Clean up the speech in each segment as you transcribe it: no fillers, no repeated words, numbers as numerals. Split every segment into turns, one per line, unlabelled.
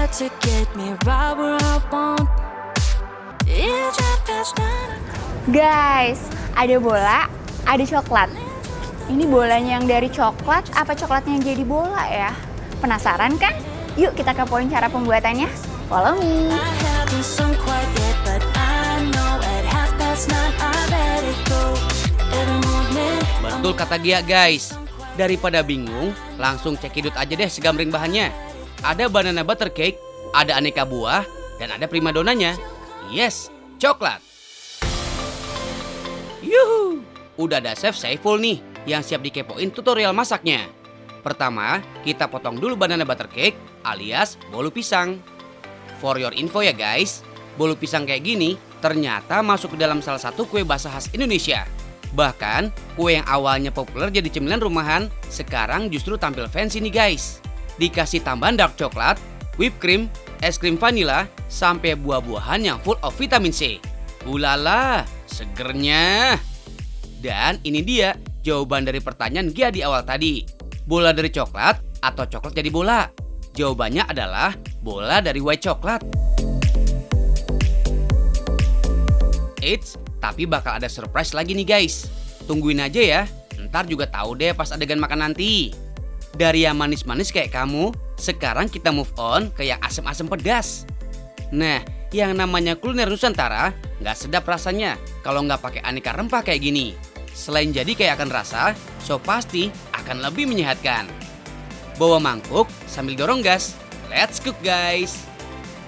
hard to get me right where I want. You drive fast,
Guys, ada bola, ada coklat. Ini bolanya yang dari coklat, apa coklatnya yang jadi bola ya? Penasaran kan? Yuk kita kepoin cara pembuatannya. Follow me.
I haven't sung quite yet, but I know at 9:30 I let it go. Every moment.
Betul kata Gia guys. Daripada bingung, langsung cekidot aja deh segamring bahannya. Ada banana butter cake, ada aneka buah, dan ada primadonanya. Yes, coklat. Yuhu, udah ada Chef Saiful nih yang siap dikepoin tutorial masaknya. Pertama, kita potong dulu banana butter cake alias bolu pisang. For your info ya guys, bolu pisang kayak gini ternyata masuk ke dalam salah satu kue basah khas Indonesia. Bahkan, kue yang awalnya populer jadi cemilan rumahan, sekarang justru tampil fancy nih guys. Dikasih tambahan dark coklat, whipped cream, es krim vanila, sampai buah-buahan yang full of vitamin C. Ulala, segernya. Dan ini dia jawaban dari pertanyaan Gia di awal tadi. Bola dari coklat atau coklat jadi bola? Jawabannya adalah bola dari white coklat. Eits, tapi bakal ada surprise lagi nih guys. Tungguin aja ya, ntar juga tahu deh pas adegan makan nanti. Dari yang manis-manis kayak kamu, sekarang kita move on ke yang asem-asem pedas. Nah, yang namanya kuliner Nusantara nggak sedap rasanya kalau nggak pakai aneka rempah kayak gini. Selain jadi kayak akan rasa, so pasti akan lebih menyehatkan. Bawa mangkuk sambil dorong gas. Let's cook guys.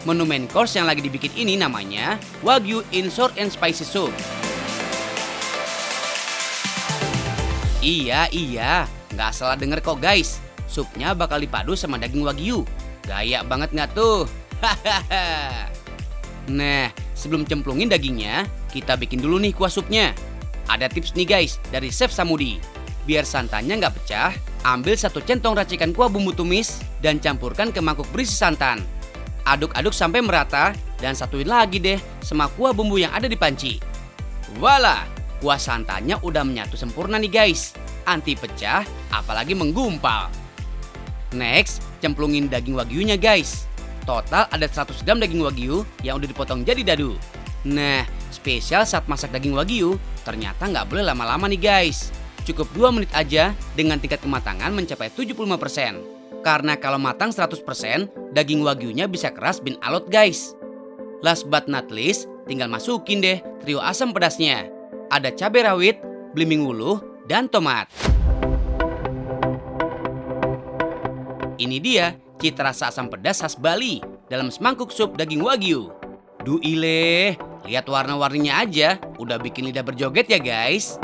Menu main course yang lagi dibikin ini namanya Wagyu in Sour and Spicy Soup. Iya, nggak salah denger kok guys. Supnya bakal dipadu sama daging Wagyu. Gaya banget nggak tuh? Hahaha. Nah, sebelum cemplungin dagingnya, kita bikin dulu nih kuah supnya. Ada tips nih guys dari Chef Samudi. Biar santannya nggak pecah, ambil 1 centong racikan kuah bumbu tumis dan campurkan ke mangkuk berisi santan. Aduk-aduk sampai merata dan satuin lagi deh sama kuah bumbu yang ada di panci. Voila, kuah santannya udah menyatu sempurna nih guys. Anti pecah, apalagi menggumpal. Next, cemplungin daging wagyunya guys. Total ada 100 gram daging wagyu yang udah dipotong jadi dadu. Nah, spesial saat masak daging wagyu, ternyata nggak boleh lama-lama nih guys. Cukup 2 menit aja dengan tingkat kematangan mencapai 75%. Karena kalau matang 100%, daging wagyunya bisa keras bin alot guys. Last but not least, tinggal masukin deh trio asam pedasnya. Ada cabai rawit, belimbing wuluh, dan tomat. Ini dia cita rasa asam pedas khas Bali dalam semangkuk sup daging wagyu. Duh ileh, lihat warna-warninya aja, udah bikin lidah berjoget ya guys.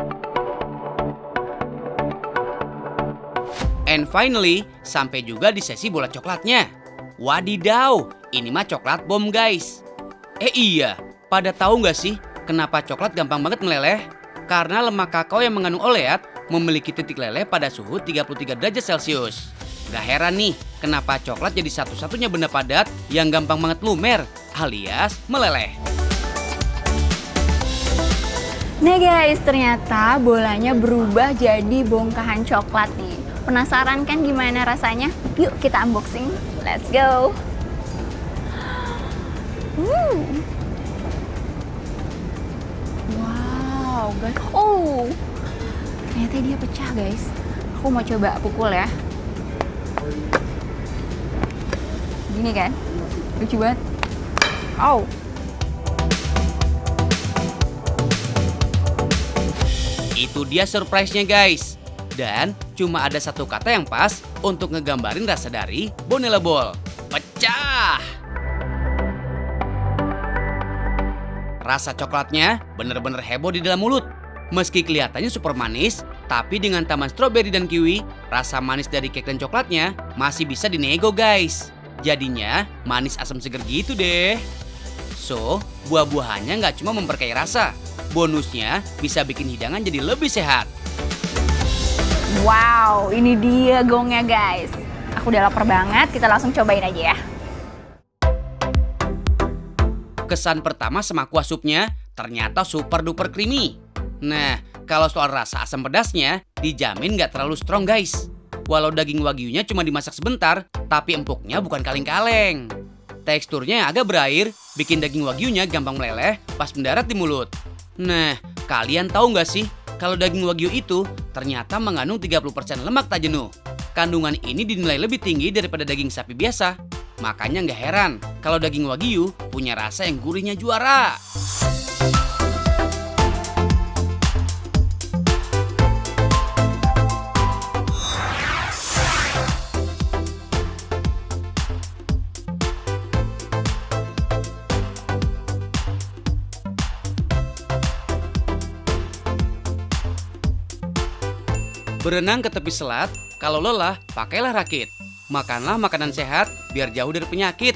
And finally, sampai juga di sesi bola coklatnya. Wadidaw, ini mah coklat bom guys. Iya, pada tahu nggak sih kenapa coklat gampang banget meleleh? Karena lemak kakao yang mengandung oleat memiliki titik leleh pada suhu 33 derajat Celcius. Gak heran nih, kenapa coklat jadi satu-satunya benda padat yang gampang banget lumer, alias meleleh.
Nah guys, ternyata bolanya berubah jadi bongkahan coklat nih. Penasaran kan gimana rasanya? Yuk kita unboxing. Let's go. Wow, guys. Oh, ternyata dia pecah guys. Aku mau coba pukul ya. Gini kan? Lucu banget. Oh.
Itu dia surprise-nya guys. Dan cuma ada satu kata yang pas untuk ngegambarin rasa dari Bonella Ball. Pecah! Rasa coklatnya bener-bener heboh di dalam mulut. Meski kelihatannya super manis, tapi dengan tambahan stroberi dan kiwi, rasa manis dari cake dan coklatnya masih bisa dinego guys. Jadinya manis asam seger gitu deh. So, buah-buahannya nggak cuma memperkaya rasa, bonusnya bisa bikin hidangan jadi lebih sehat.
Wow, ini dia gongnya guys. Aku udah lapar banget, kita langsung cobain aja ya.
Kesan pertama sama kuah supnya ternyata super duper creamy. Nah, kalau soal rasa asam pedasnya dijamin nggak terlalu strong guys. Walau daging wagyunya cuma dimasak sebentar, tapi empuknya bukan kaleng-kaleng. Teksturnya yang agak berair, bikin daging wagyunya gampang meleleh pas mendarat di mulut. Nah, kalian tahu nggak sih, kalau daging wagyu itu ternyata mengandung 30% lemak tak jenuh. Kandungan ini dinilai lebih tinggi daripada daging sapi biasa. Makanya nggak heran kalau daging wagyu punya rasa yang gurihnya juara. Berenang ke tepi selat, kalau lelah, pakailah rakit. Makanlah makanan sehat biar jauh dari penyakit.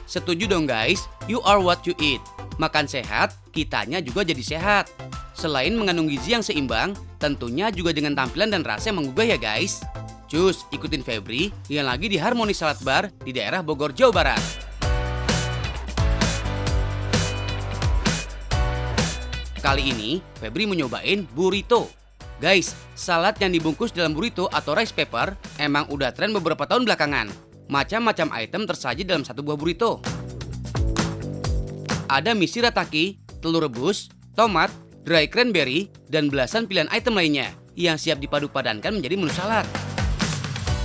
Setuju dong guys, you are what you eat. Makan sehat, kitanya juga jadi sehat. Selain mengandung gizi yang seimbang, tentunya juga dengan tampilan dan rasa yang menggugah ya guys. Cus, ikutin Febri yang lagi di Harmoni Salad Bar di daerah Bogor, Jawa Barat. Kali ini, Febri mau nyobain burrito. Guys, salad yang dibungkus dalam burrito atau rice paper emang udah tren beberapa tahun belakangan. Macam-macam item tersaji dalam satu buah burrito. Ada mie shirataki, telur rebus, tomat, dry cranberry, dan belasan pilihan item lainnya yang siap dipadu-padankan menjadi menu salad.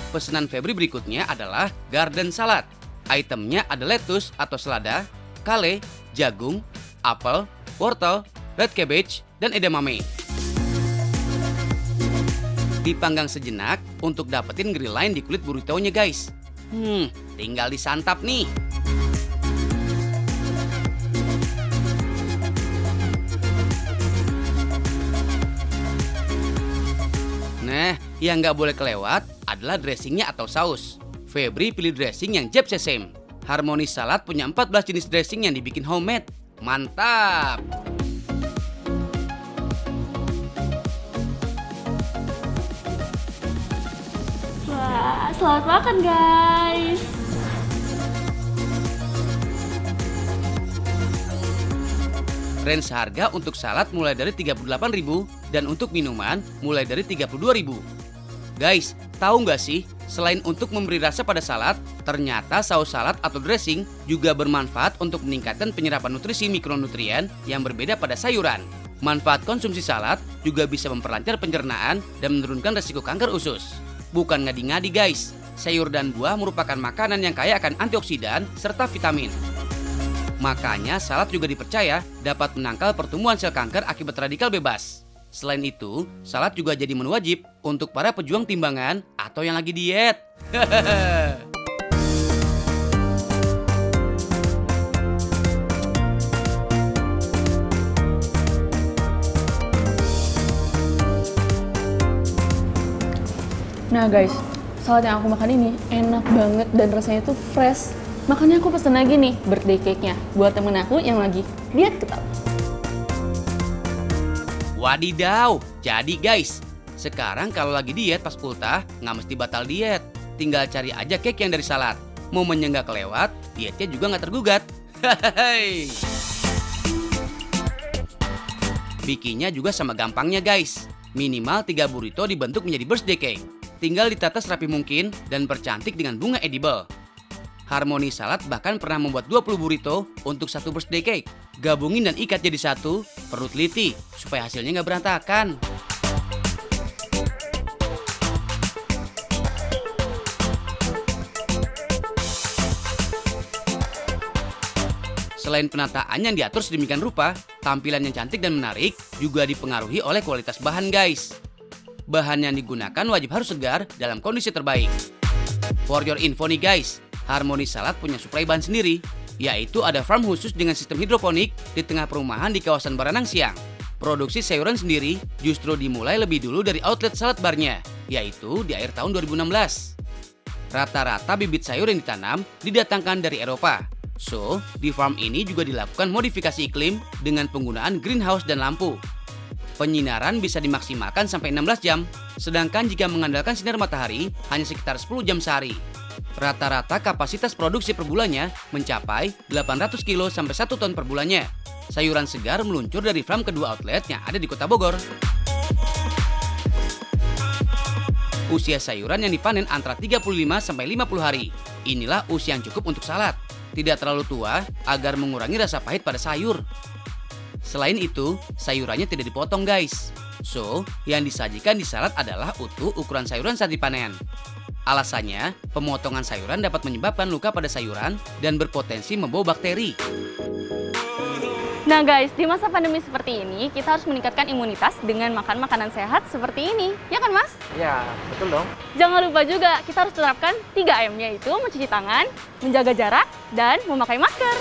Pesanan Febri berikutnya adalah garden salad. Itemnya ada lettuce atau selada, kale, jagung, apel, wortel, red cabbage, dan edamame. Dipanggang sejenak untuk dapetin grill line di kulit burrito-nya guys. Tinggal disantap nih. Nah, yang nggak boleh kelewat adalah dressingnya atau saus. Febri pilih dressing yang Jeb Sesame. Harmoni Salad punya 14 jenis dressing yang dibikin homemade. Mantap!
Wah, selamat makan guys.
Range harga untuk salad mulai dari 38.000 dan untuk minuman mulai dari 32.000. Guys, tahu nggak sih, selain untuk memberi rasa pada salad, ternyata saus salad atau dressing juga bermanfaat untuk meningkatkan penyerapan nutrisi mikronutrien yang berbeda pada sayuran. Manfaat konsumsi salad juga bisa memperlancar pencernaan dan menurunkan resiko kanker usus. Bukan ngadi-ngadi guys, sayur dan buah merupakan makanan yang kaya akan antioksidan serta vitamin. Makanya salad juga dipercaya dapat menangkal pertumbuhan sel kanker akibat radikal bebas. Selain itu, salad juga jadi menu wajib untuk para pejuang timbangan atau yang lagi diet.
Nah guys, salad yang aku makan ini enak banget dan rasanya tuh fresh. Makanya aku pesen lagi nih birthday cake-nya buat temen aku yang lagi diet ketat.
Wadidaw, jadi guys, sekarang kalau lagi diet pas ultah nggak mesti batal diet. Tinggal cari aja cake yang dari salad. Momennya nggak kelewat, dietnya juga nggak tergugat. Bikinnya juga sama gampangnya guys. Minimal 3 burrito dibentuk menjadi birthday cake. Tinggal ditata serapi mungkin dan percantik dengan bunga edible. Harmoni Salad bahkan pernah membuat 20 burrito untuk satu birthday cake. Gabungin dan ikat jadi satu, perlu teliti supaya hasilnya nggak berantakan. Selain penataan yang diatur sedemikian rupa, tampilan yang cantik dan menarik juga dipengaruhi oleh kualitas bahan guys. Bahan yang digunakan wajib harus segar dalam kondisi terbaik. For your info nih guys, Harmoni Salad punya suplai bahan sendiri, yaitu ada farm khusus dengan sistem hidroponik di tengah perumahan di kawasan Baranang Siang. Produksi sayuran sendiri justru dimulai lebih dulu dari outlet salad barnya, yaitu di akhir tahun 2016. Rata-rata bibit sayur yang ditanam didatangkan dari Eropa. So, di farm ini juga dilakukan modifikasi iklim dengan penggunaan greenhouse dan lampu. Penyinaran bisa dimaksimalkan sampai 16 jam, sedangkan jika mengandalkan sinar matahari hanya sekitar 10 jam sehari. Rata-rata kapasitas produksi per bulannya mencapai 800 kilo sampai 1 ton per bulannya. Sayuran segar meluncur dari farm kedua outlet yang ada di Kota Bogor. Usia sayuran yang dipanen antara 35 sampai 50 hari. Inilah usia yang cukup untuk salad. Tidak terlalu tua agar mengurangi rasa pahit pada sayur. Selain itu, sayurannya tidak dipotong guys. So, yang disajikan di salad adalah utuh ukuran sayuran saat dipanen. Alasannya, pemotongan sayuran dapat menyebabkan luka pada sayuran dan berpotensi membawa bakteri.
Nah guys, di masa pandemi seperti ini, kita harus meningkatkan imunitas dengan makan makanan sehat seperti ini. Ya kan Mas?
Ya, betul dong.
Jangan lupa juga, kita harus terapkan 3M, yaitu mencuci tangan, menjaga jarak, dan memakai masker.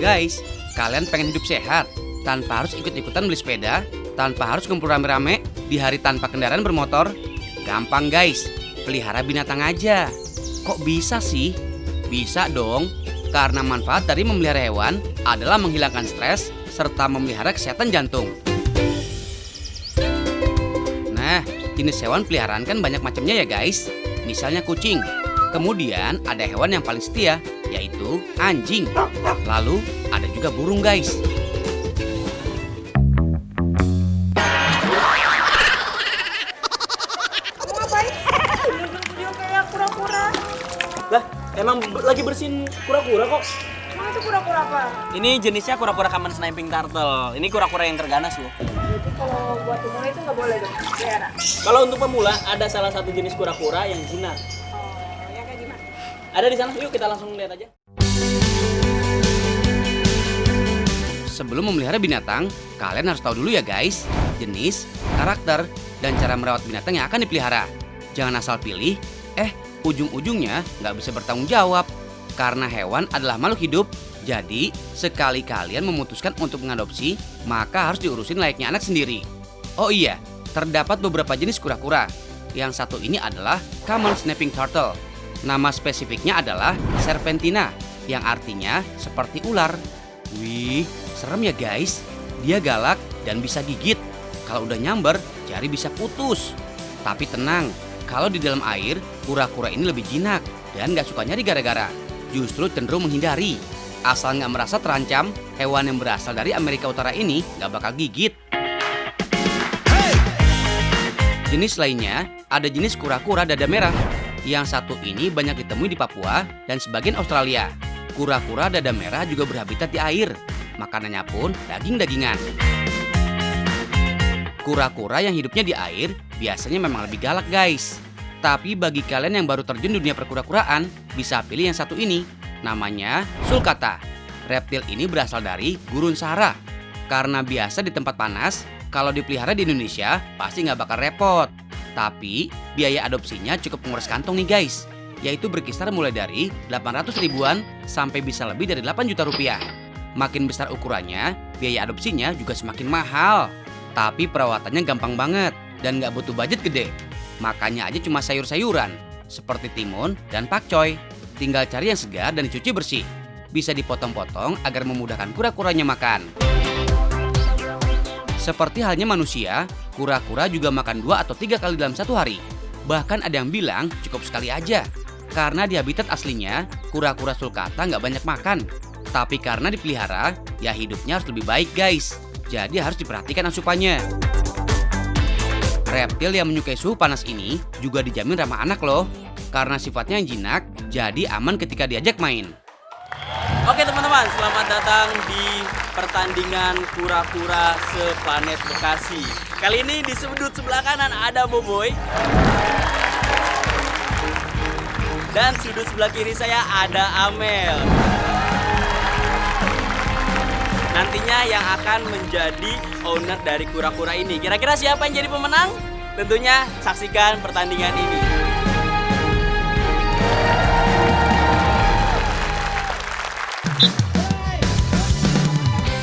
Guys, kalian pengen hidup sehat tanpa harus ikut-ikutan beli sepeda, tanpa harus kumpul rame-rame di hari tanpa kendaraan bermotor? Gampang guys, pelihara binatang aja. Kok bisa sih? Bisa dong, karena manfaat dari memelihara hewan adalah menghilangkan stres serta memelihara kesehatan jantung. Nah, jenis hewan peliharaan kan banyak macamnya ya guys. Misalnya kucing. Kemudian ada hewan yang paling setia, yaitu anjing. Lalu ada juga burung guys.
Lah, emang lagi bersihin kura-kura kok.
Emang itu kura-kura apa?
Ini jenisnya kura-kura common sniping turtle. Ini kura-kura yang terganas loh.
Jadi kalau buat pemula itu nggak boleh dong, pelihara.
Kalau untuk pemula ada salah satu jenis kura-kura yang jinak.
Oh, yang kayak gimana?
Ada di sana, yuk kita langsung lihat aja.
Sebelum memelihara binatang, kalian harus tahu dulu ya guys, jenis, karakter, dan cara merawat binatang yang akan dipelihara. Jangan asal pilih, ujung-ujungnya nggak bisa bertanggung jawab. Karena hewan adalah makhluk hidup, jadi sekali kalian memutuskan untuk mengadopsi, maka harus diurusin layaknya anak sendiri. Oh iya, terdapat beberapa jenis kura-kura. Yang satu ini adalah common snapping turtle. Nama spesifiknya adalah serpentina, yang artinya seperti ular. Wih, serem ya guys. Dia galak dan bisa gigit. Kalau udah nyamber, jari bisa putus. Tapi tenang, kalau di dalam air, kura-kura ini lebih jinak dan gak suka nyari gara-gara. Justru cenderung menghindari. Asal gak merasa terancam, hewan yang berasal dari Amerika Utara ini gak bakal gigit. Jenis lainnya, ada jenis kura-kura dada merah. Yang satu ini banyak ditemui di Papua dan sebagian Australia. Kura-kura dada merah juga berhabitat di air. Makanannya pun daging-dagingan. Kura-kura yang hidupnya di air biasanya memang lebih galak guys. Tapi bagi kalian yang baru terjun dunia perkura-kuraan, bisa pilih yang satu ini. Namanya sulcata. Reptil ini berasal dari gurun Sahara. Karena biasa di tempat panas, kalau dipelihara di Indonesia pasti nggak bakal repot. Tapi biaya adopsinya cukup menguras kantong nih guys. Yaitu berkisar mulai dari 800 ribuan sampai bisa lebih dari 8 juta rupiah. Makin besar ukurannya, biaya adopsinya juga semakin mahal. Tapi perawatannya gampang banget dan nggak butuh budget gede. Makanya aja cuma sayur-sayuran seperti timun dan pakcoy. Tinggal cari yang segar dan dicuci bersih. Bisa dipotong-potong agar memudahkan kura-kuranya makan. Seperti halnya manusia, kura-kura juga makan 2 atau 3 kali dalam satu hari. Bahkan ada yang bilang cukup sekali aja. Karena di habitat aslinya, kura-kura sulcata nggak banyak makan. Tapi karena dipelihara, ya hidupnya harus lebih baik guys. Jadi harus diperhatikan asupannya. Reptil yang menyukai suhu panas ini juga dijamin ramah anak loh. Karena sifatnya yang jinak, jadi aman ketika diajak main.
Oke teman-teman, selamat datang di pertandingan kura-kura seplanet Bekasi. Kali ini di sudut sebelah kanan ada Boboy. Dan sudut sebelah kiri saya ada Amel. Nantinya yang akan menjadi owner dari kura-kura ini. Kira-kira siapa yang jadi pemenang? Tentunya saksikan pertandingan ini.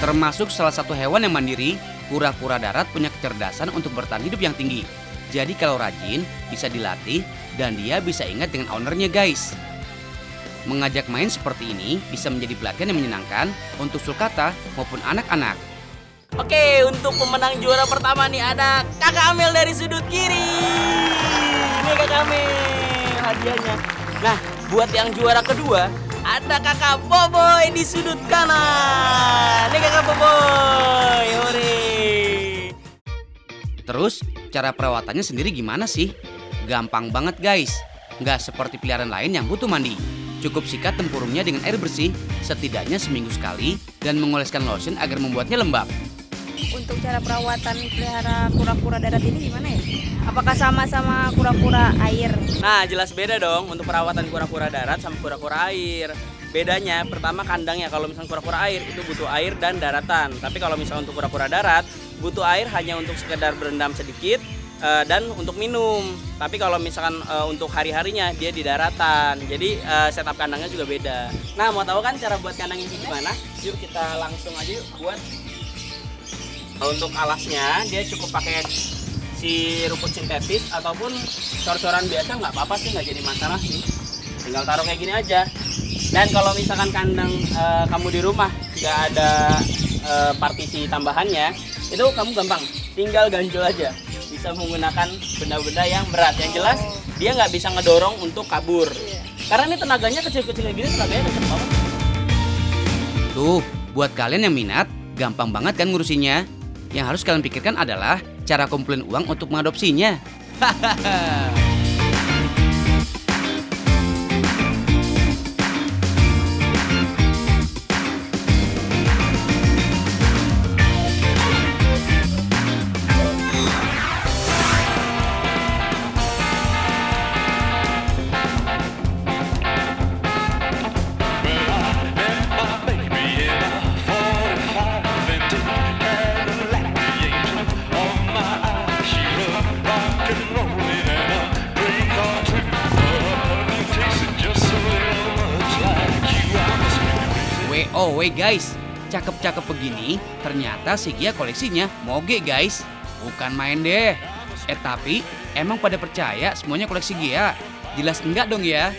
Termasuk salah satu hewan yang mandiri, kura-kura darat punya kecerdasan untuk bertahan hidup yang tinggi. Jadi kalau rajin, bisa dilatih dan dia bisa ingat dengan ownernya guys. Mengajak main seperti ini bisa menjadi pelatihan yang menyenangkan untuk sulcata maupun anak-anak.
Oke, untuk pemenang juara pertama nih ada Kakak Amel dari sudut kiri. Ini kakak Mel hadiahnya. Nah, buat yang juara kedua, ada kakak Boboy di sudut kanan. Ini kakak Boboy, hore.
Terus, cara perawatannya sendiri gimana sih? Gampang banget guys. Nggak seperti peliharaan lain yang butuh mandi. Cukup sikat tempurungnya dengan air bersih, setidaknya seminggu sekali, dan mengoleskan lotion agar membuatnya lembab.
Untuk cara perawatan pelihara kura-kura darat ini gimana ya? Apakah sama-sama kura-kura air?
Nah, jelas beda dong untuk perawatan kura-kura darat sama kura-kura air. Bedanya, pertama kandangnya. Kalau misalnya kura-kura air itu butuh air dan daratan. Tapi kalau misalnya untuk kura-kura darat, butuh air hanya untuk sekedar berendam sedikit dan untuk minum. Tapi kalau misalkan untuk hari-harinya dia di daratan. Jadi setup kandangnya juga beda. Nah, mau tahu kan cara buat kandangnya gimana? Yuk kita langsung aja yuk buat. Untuk alasnya dia cukup pakai si rumput sintetis ataupun cor-coran biasa, nggak apa-apa sih, nggak jadi masalah sih. Tinggal taruh kayak gini aja. Dan kalau misalkan kandang kamu di rumah nggak ada partisi tambahannya, itu kamu gampang, tinggal ganjel aja. Bisa menggunakan benda-benda yang berat. Yang jelas dia nggak bisa ngedorong untuk kabur. Karena ini tenaganya kecil-kecil kayak gini, tenaganya kecil banget.
Tuh, buat kalian yang minat, gampang banget kan ngurusinnya. Yang harus kalian pikirkan adalah cara kumpulin uang untuk mengadopsinya. Hahaha. Oh wait guys, cakep-cakep begini, ternyata si Gia koleksinya moge guys. Bukan main deh. Tapi emang pada percaya semuanya koleksi Gia? Jelas enggak dong ya.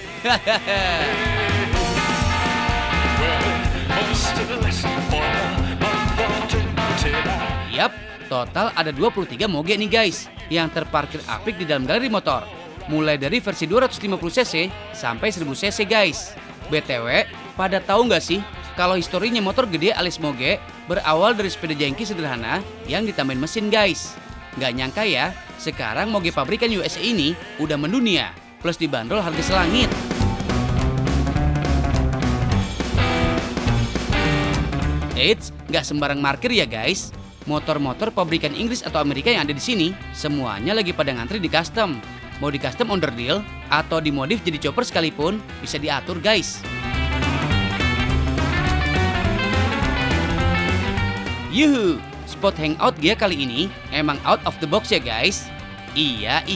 Yap, total ada 23 moge nih guys, yang terparkir apik di dalam galeri motor. Mulai dari versi 250cc sampai 1000cc guys. BTW, pada tahu nggak sih kalau historinya motor gede alias moge berawal dari sepeda jengki sederhana yang ditambahin mesin guys. Nggak nyangka ya, sekarang moge pabrikan USA ini udah mendunia, plus dibanderol harga selangit. Eits, nggak sembarang markir ya guys. Motor-motor pabrikan Inggris atau Amerika yang ada di sini semuanya lagi pada ngantri di custom. Mau di custom underdeal atau dimodif jadi chopper sekalipun bisa diatur guys. Yuhu, spot hangout Gia kali ini emang out of the box ya guys. Iya,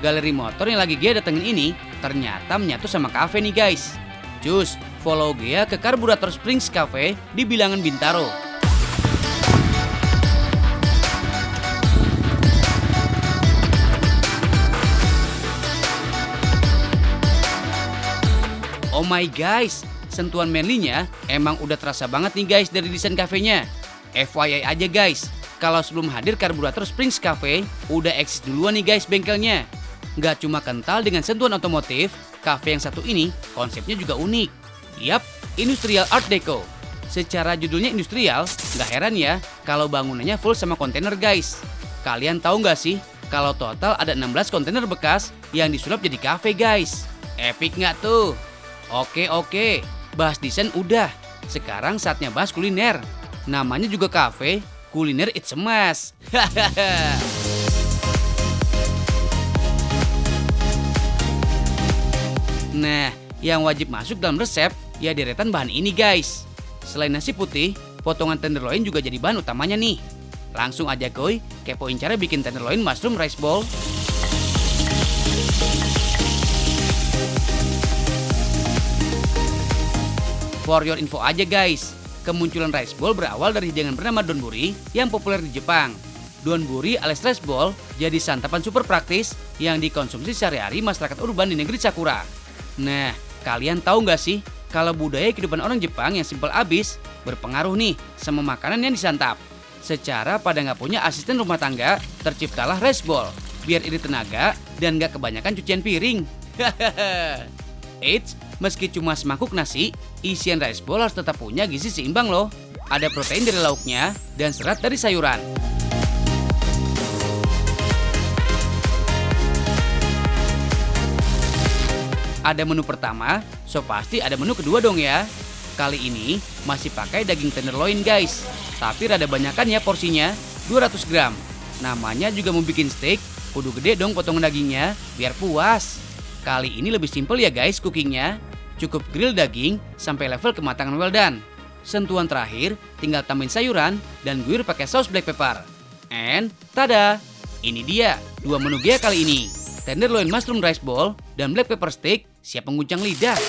galeri motor yang lagi Gia datengin ini ternyata menyatu sama cafe nih guys. Cus, follow Gia ke Karburator Springs Cafe di Bilangan Bintaro. Oh my guys, sentuhan manly-nya emang udah terasa banget nih guys dari desain kafenya. FYI aja guys, kalau sebelum hadir Karburator Springs Cafe, udah eksis duluan nih guys bengkelnya. Nggak cuma kental dengan sentuhan otomotif, cafe yang satu ini konsepnya juga unik. Yap, Industrial Art Deco. Secara judulnya industrial, nggak heran ya kalau bangunannya full sama kontainer guys. Kalian tahu nggak sih, kalau total ada 16 kontainer bekas yang disulap jadi cafe guys. Epic nggak tuh? Oke, bahas desain udah. Sekarang saatnya bahas kuliner. Namanya juga cafe, kuliner it's a must. Nah, yang wajib masuk dalam resep ya deretan bahan ini guys. Selain nasi putih, potongan tenderloin juga jadi bahan utamanya nih. Langsung aja koy, kepoin cara bikin tenderloin mushroom rice ball. For your info aja guys, kemunculan rice ball berawal dari hidangan bernama donburi yang populer di Jepang. Donburi alias rice ball jadi santapan super praktis yang dikonsumsi sehari-hari masyarakat urban di negeri Sakura. Nah, kalian tahu nggak sih kalau budaya kehidupan orang Jepang yang simpel abis berpengaruh nih sama makanan yang disantap. Secara pada nggak punya asisten rumah tangga, terciptalah rice ball. Biar irit tenaga, dan gak kebanyakan cucian piring. Eits, meski cuma semangkuk nasi, isian rice bowl harus tetap punya gizi seimbang loh. Ada protein dari lauknya dan serat dari sayuran. Ada menu pertama, so pasti ada menu kedua dong ya. Kali ini masih pakai daging tenderloin guys. Tapi rada banyakan ya porsinya, 200 gram. Namanya juga mau bikin steak, kudu gede dong potongan dagingnya, biar puas. Kali ini lebih simple ya guys cookingnya. Cukup grill daging sampai level kematangan well done. Sentuhan terakhir, tinggal tambahin sayuran dan guyur pakai saus black pepper. And tada, ini dia 2 menu Gea kali ini. Tenderloin mushroom rice bowl dan black pepper steak siap mengguncang lidah.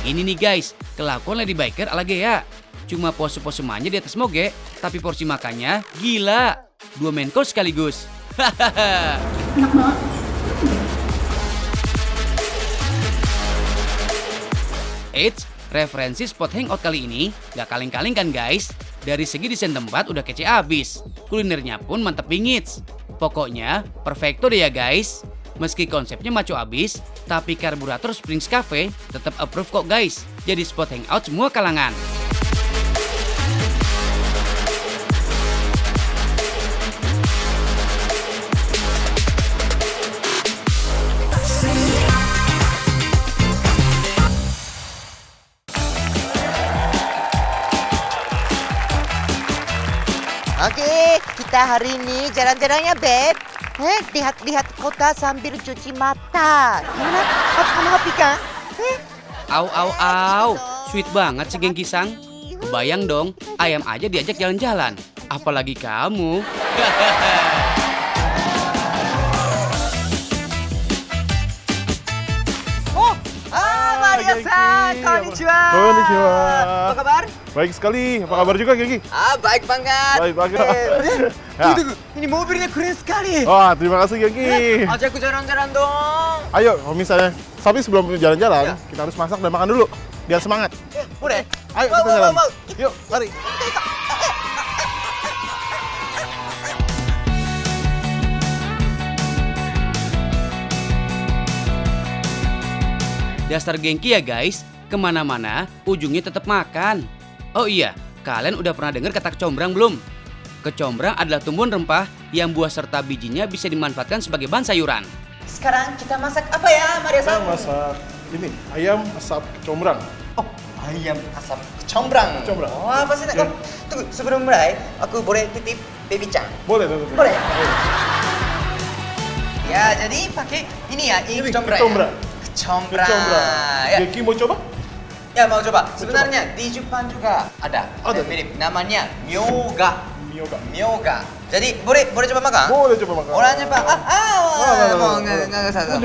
Ini nih guys, kelakuan lady biker ala Gea. Cuma pose-pose manja di atas moge, tapi porsi makannya gila. 2 main course sekaligus. Hahaha.
Enak banget.
Eits, referensi spot hangout kali ini gak kaleng-kaleng kan guys. Dari segi desain tempat udah kece abis. Kulinernya pun mantep bingits. Pokoknya perfecto deh ya guys. Meski konsepnya maco abis, tapi karburator Springs Cafe tetap approve kok guys. Jadi spot hangout semua kalangan.
Oke, kita hari ini jalan-jalannya, Beb. Lihat-lihat kota sambil cuci mata. Gimana? Kamu happy kan?
Au au au, sweet banget si geng Kisang. Kebayang dong, ayam aja diajak jalan-jalan. Apalagi kamu.
Maria-san, konnichiwa.
Konnichiwa.
Apa kabar?
Baik sekali. Apa kabar juga, Genki?
Baik banget.
Baik banget.
Ya. Tunggu, ini mobilnya keren sekali.
Wah, terima kasih, Genki.
Ajak aku jalan-jalan dong.
Ayo, kalau misalnya, tapi sebelum jalan-jalan, kita harus masak dan makan dulu, biar semangat.
Boleh?
Ayo, kita jalan. Yuk, mari.
Dasar gengki ya guys, kemana-mana ujungnya tetap makan. Oh iya, kalian udah pernah dengar kata kecombrang belum? Kecombrang adalah tumbuhan rempah yang buah serta bijinya bisa dimanfaatkan sebagai bahan sayuran.
Sekarang kita masak apa ya, Maria-san?
Kita masak ini, ayam asap kecombrang.
Oh, ayam asap kecombrang.
Kecombrang.
Oh, apa sih? Oh, tunggu, sebelum mulai, aku boleh titip baby Chan?
Boleh.
Boleh. Ya, jadi pakai ini ya, ini kecombrang.
Kecombrang.
Ya.
Genki mau coba?
Ya, mau coba. Sebenarnya di Jepang juga ada mirip. Namanya myoga. Myoga. Jadi boleh coba makan?
Boleh coba makan.
Orang Jepang. Mau nggak salah.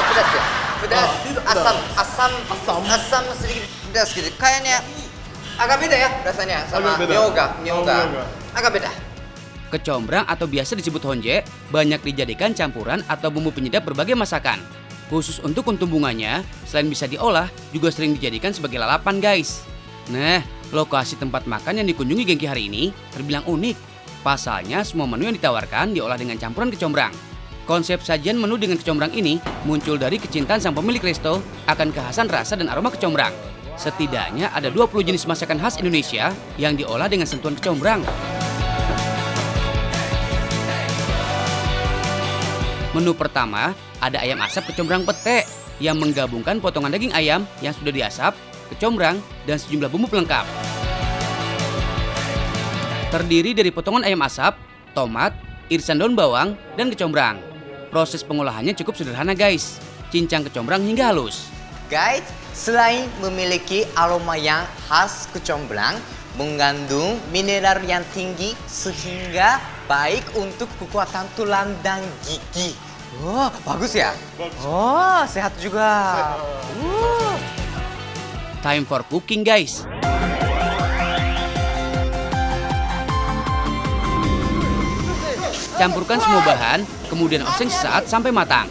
Pedas ya? Pedas. Asam sedikit pedas gitu. Kayaknya agak beda ya rasanya sama myoga. Agak beda.
Kecombrang atau biasa disebut honje banyak dijadikan campuran atau bumbu penyedap berbagai masakan. Khusus untuk untung bunganya, selain bisa diolah, juga sering dijadikan sebagai lalapan guys. Nah, lokasi tempat makan yang dikunjungi Genki hari ini terbilang unik. Pasalnya semua menu yang ditawarkan diolah dengan campuran kecombrang. Konsep sajian menu dengan kecombrang ini muncul dari kecintaan sang pemilik resto akan kekhasan rasa dan aroma kecombrang. Setidaknya ada 20 jenis masakan khas Indonesia yang diolah dengan sentuhan kecombrang. Menu pertama ada ayam asap kecombrang pete yang menggabungkan potongan daging ayam yang sudah diasap, kecombrang, dan sejumlah bumbu pelengkap. Terdiri dari potongan ayam asap, tomat, irisan daun bawang, dan kecombrang. Proses pengolahannya cukup sederhana guys. Cincang kecombrang hingga halus.
Guys, selain memiliki aroma yang khas kecombrang, mengandung mineral yang tinggi sehingga baik untuk kekuatan tulang dan gigi. Oh, bagus ya? Oh, sehat juga.
Time for cooking guys. Campurkan semua bahan, kemudian oseng sesaat sampai matang.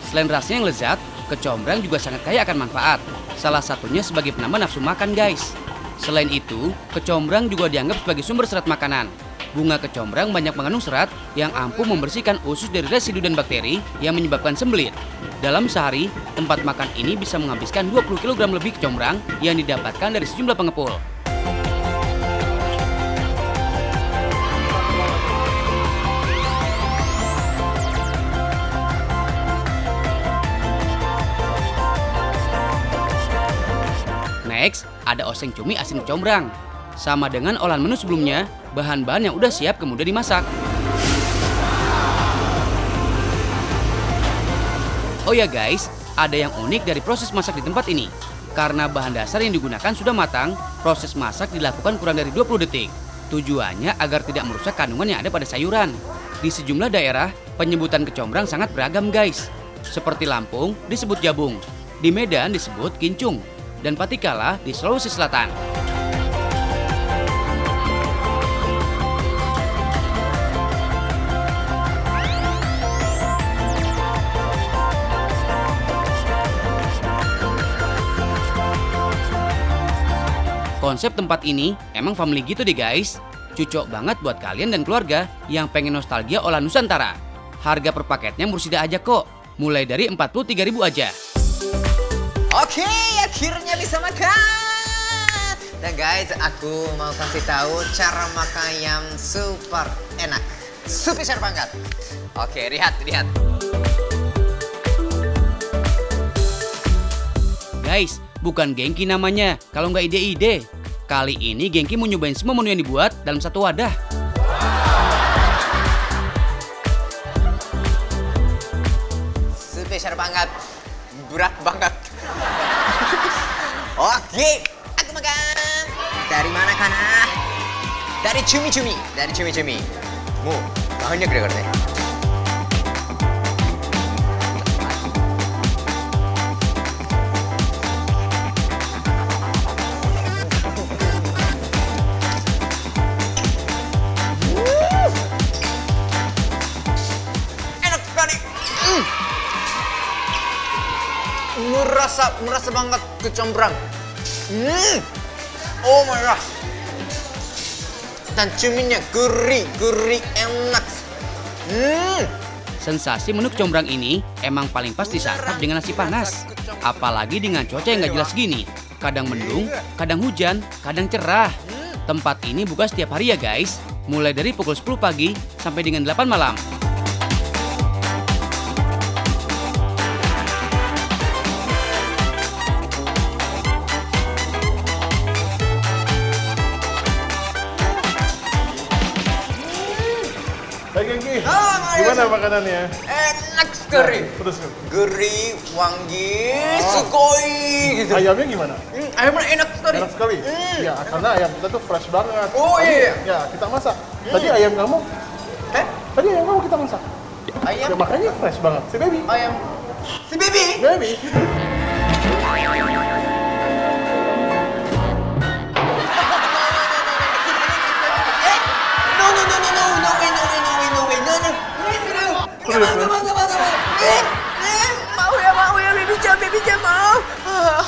Selain rasanya yang lezat, kecombrang juga sangat kaya akan manfaat. Salah satunya sebagai penambah nafsu makan, guys. Selain itu, kecombrang juga dianggap sebagai sumber serat makanan. Bunga kecombrang banyak mengandung serat yang ampuh membersihkan usus dari residu dan bakteri yang menyebabkan sembelit. Dalam sehari, tempat makan ini bisa menghabiskan 20 kg lebih kecombrang yang didapatkan dari sejumlah pengepul. Next, ada oseng cumi asin kecombrang. Sama dengan olahan menu sebelumnya, bahan-bahan yang udah siap kemudian dimasak. Oh ya guys, ada yang unik dari proses masak di tempat ini. Karena bahan dasar yang digunakan sudah matang, proses masak dilakukan kurang dari 20 detik. Tujuannya agar tidak merusak kandungan yang ada pada sayuran. Di sejumlah daerah, penyebutan kecombrang sangat beragam guys. Seperti Lampung disebut jabung, di Medan disebut kincung, dan Patikala di Sulawesi Selatan. Konsep tempat ini emang family gitu deh guys. Cocok banget buat kalian dan keluarga yang pengen nostalgia olahan Nusantara. Harga per paketnya mursidah aja kok, mulai dari 43.000 aja.
Oke, akhirnya bisa makan. Dan guys, aku mau kasih tahu cara makan yang super enak. Spesial banget. Oke, lihat.
Guys, bukan gengki namanya kalau nggak ide-ide. Kali ini gengki mau nyobain semua menu yang dibuat dalam satu wadah.
Spesial banget. Berat banget. Oke, aku makan. Dari mana kana? Dari cumi-cumi. Mu, banyak deh. Enak sekali. Merasa banget kecombrang. Oh my god. Dan cuminya gurih enak.
Sensasi menu kecombrang ini emang paling pas disantap dengan nasi panas. Apalagi dengan cuaca yang gak jelas gini. Kadang mendung, kadang hujan, kadang cerah. Tempat ini buka setiap hari ya guys. Mulai dari pukul 10 pagi sampai dengan 8 malam.
Hai Gengki, gimana makanannya?
Enak sekali.
Terus
Gurih, wangi, sugoi gitu.
ayamnya gimana?
Ayamnya enak sekali.
Enak sekali. Ya, karena ayam kita tuh fresh banget.
Oh, iya.
Ya, kita masak. Tadi ayam kamu kita masak.
Ayam.
Ya makanya fresh banget. Si baby.
Ayam. Si baby.
Baby.
Baby jam mau.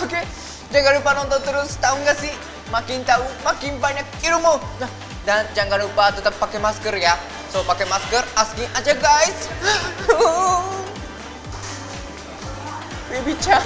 Oke. Jangan lupa nonton terus. Tahu nggak sih? Makin tahu, makin banyak ilmu. Nah, dan jangan lupa tetap pakai masker ya. So, pakai masker, asking aja guys. Baby jam.